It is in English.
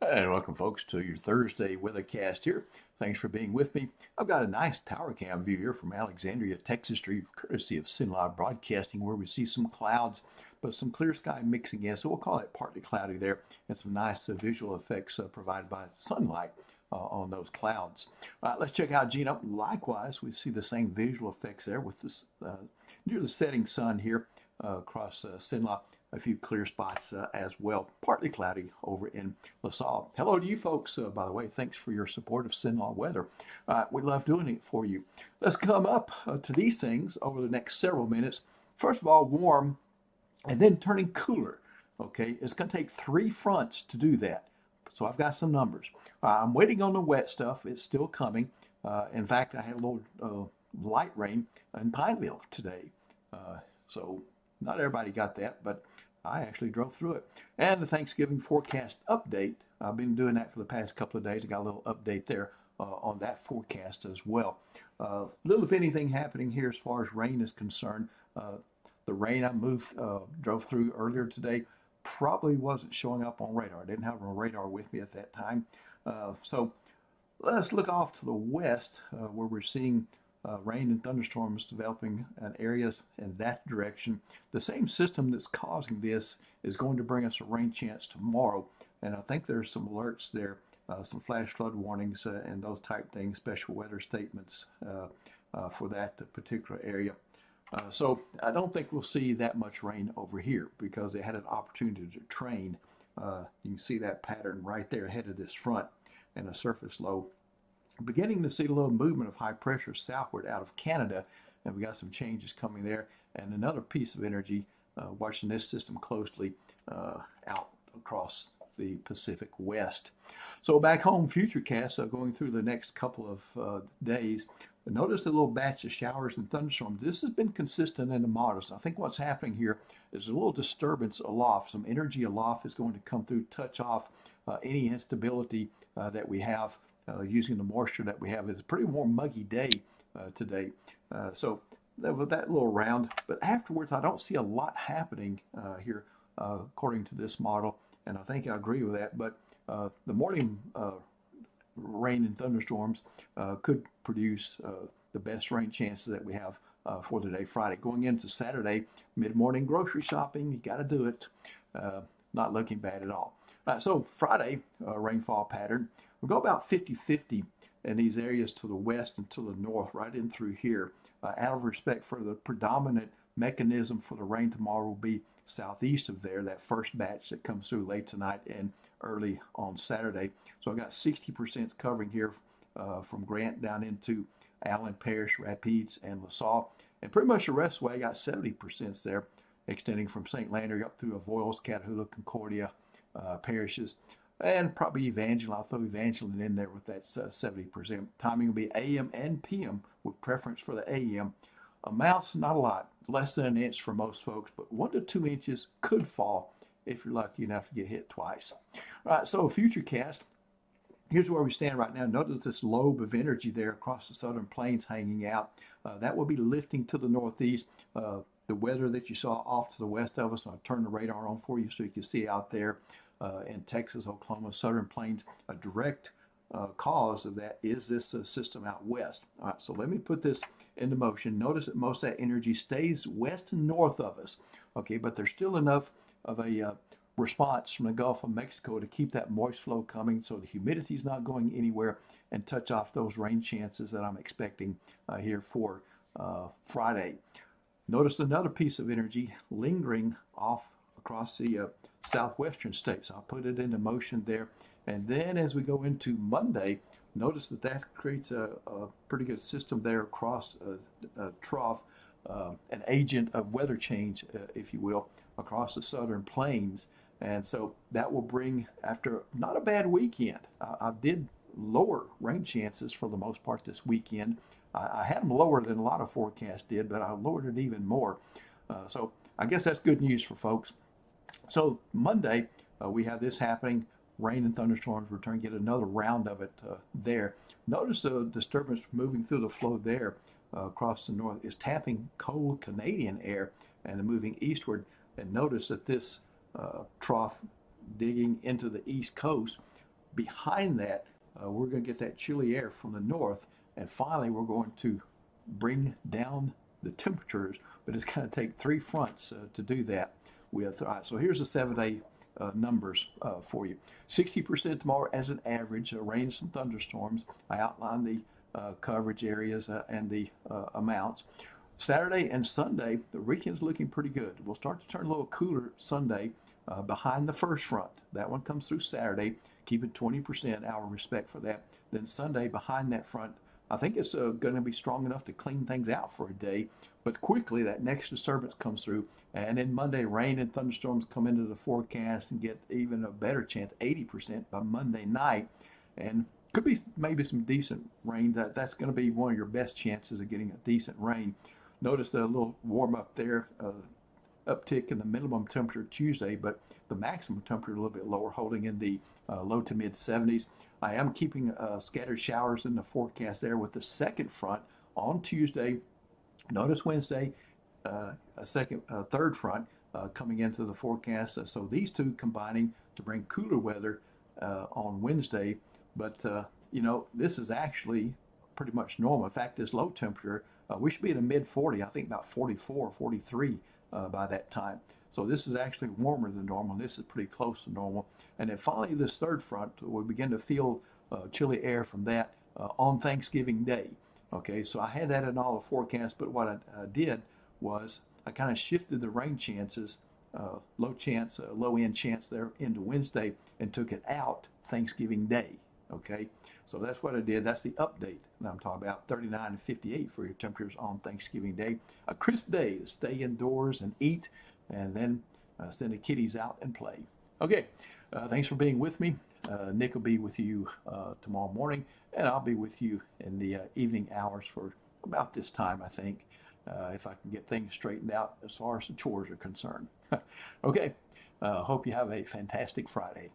And welcome, folks, to your Thursday weathercast here. Thanks for being with me. I've got a nice tower cam view here from Alexandria, Texas Street, courtesy of SinLive Broadcasting, where we see some clouds, but some clear sky mixing in. So we'll call it partly cloudy there, and some nice visual effects provided by sunlight on those clouds. Let's check out Gina. Likewise, we see the same visual effects there with this near the setting sun here across SinLive. A few clear spots as well. Partly cloudy over in LaSalle. Hello to you folks, by the way. Thanks for your support of SinLaw Weather. We love doing it for you. Let's come up to these things over the next several minutes. First of all, warm and then turning cooler. Okay, it's going to take 3 fronts to do that. So I've got some numbers. I'm waiting on the wet stuff. It's still coming. In fact, I had a little light rain in Pineville today. So not everybody got that, but I actually drove through it. And the Thanksgiving forecast update. I've been doing that for the past couple of days. I got a little update there on that forecast as well. Little, if anything, happening here as far as rain is concerned. The rain I drove through earlier today probably wasn't showing up on radar. I didn't have a radar with me at that time. So let's look off to the west where we're seeing rain and thunderstorms developing in areas in that direction. The same system that's causing this is going to bring us a rain chance tomorrow, and I think there's some alerts there, some flash flood warnings and those type things, special weather statements for that particular area. So I don't think we'll see that much rain over here because they had an opportunity to train. You can see that pattern right there ahead of this front and a surface low. Beginning to see a little movement of high pressure southward out of Canada, and we got some changes coming there. And another piece of energy, watching this system closely out across the Pacific West. So back home, Futurecast going through the next couple of days. Notice a little batch of showers and thunderstorms. This has been consistent in the models. I think what's happening here is a little disturbance aloft. Some energy aloft is going to come through, touch off any instability that we have. Using the moisture that we have. It's a pretty warm, muggy day today. So with that little round, but afterwards I don't see a lot happening here according to this model, and I think I agree with that. But the morning rain and thunderstorms could produce the best rain chances that we have for today, Friday. Going into Saturday, mid-morning grocery shopping, you got to do it. Not looking bad at all. So Friday, rainfall pattern. We'll go about 50-50 in these areas to the west and to the north, right in through here. Out of respect for the predominant mechanism for the rain tomorrow will be southeast of there, that first batch that comes through late tonight and early on Saturday. So I got 60% covering here from Grant down into Allen, Parrish, Rapides, and LaSalle. And pretty much the rest of the way, I got 70% there, extending from St. Landry up through Avoyelles, Catahoula, Concordia parishes. And probably Evangeline. I'll throw Evangeline in there with that 70%. Timing will be AM and PM with preference for the AM. Amounts, not a lot, less than an inch for most folks, but 1 to 2 inches could fall if you're lucky enough to get hit twice. All right, so Futurecast. Here's where we stand right now. Notice this lobe of energy there across the southern plains hanging out. That will be lifting to the northeast. The weather that you saw off to the west of us, I'll turn the radar on for you so you can see out there. In Texas, Oklahoma, southern plains, a direct cause of that is this system out west. All right, so let me put this into motion. Notice that most of that energy stays west and north of us, okay, but there's still enough of a response from the Gulf of Mexico to keep that moist flow coming so the humidity is not going anywhere and touch off those rain chances that I'm expecting here for Friday. Notice another piece of energy lingering off across the southwestern states. I'll put it into motion there. And then as we go into Monday, notice that that creates a pretty good system there across a trough, an agent of weather change, if you will, across the southern plains. And so that will bring, after not a bad weekend, I did lower rain chances for the most part this weekend. I had them lower than a lot of forecasts did, but I lowered it even more. So I guess that's good news for folks. So Monday, we have this happening, rain and thunderstorms return, get another round of it there. Notice the disturbance moving through the flow there across the north is tapping cold Canadian air and moving eastward. And notice that this trough digging into the east coast behind that, we're going to get that chilly air from the north. And finally, we're going to bring down the temperatures, but it's going to take three fronts to do that with. All right, so here's the 7-day numbers for you. 60% tomorrow as an average, rain, some thunderstorms. I outlined the coverage areas and the amounts. Saturday and Sunday, the weekend's looking pretty good. We'll start to turn a little cooler Sunday behind the first front. That one comes through Saturday. Keep it 20%, our respect for that. Then Sunday behind that front, I think it's going to be strong enough to clean things out for a day. But quickly, that next disturbance comes through. And then Monday, rain and thunderstorms come into the forecast and get even a better chance, 80% by Monday night. And could be maybe some decent rain. That's going to be one of your best chances of getting a decent rain. Notice a little warm up there, uptick in the minimum temperature Tuesday, but the maximum temperature a little bit lower, holding in the low to mid 70s. I am keeping scattered showers in the forecast there with the second front on Tuesday. Notice Wednesday, third front coming into the forecast. So these two combining to bring cooler weather on Wednesday. But, this is actually pretty much normal. In fact, this low temperature, we should be in the mid 40, I think about 44, 43 by that time. So this is actually warmer than normal. This is pretty close to normal. And then finally, this third front, we begin to feel chilly air from that on Thanksgiving Day. Okay, so I had that in all the forecasts, but what I did was I kind of shifted the rain chances, low end chance there into Wednesday, and took it out Thanksgiving Day. Okay, so that's what I did. That's the update that I'm talking about. 39 and 58 for your temperatures on Thanksgiving Day. A crisp day to stay indoors and eat, and then send the kiddies out and play. Okay, thanks for being with me. Nick will be with you tomorrow morning, and I'll be with you in the evening hours for about this time, I think, if I can get things straightened out as far as the chores are concerned. Okay, hope you have a fantastic Friday.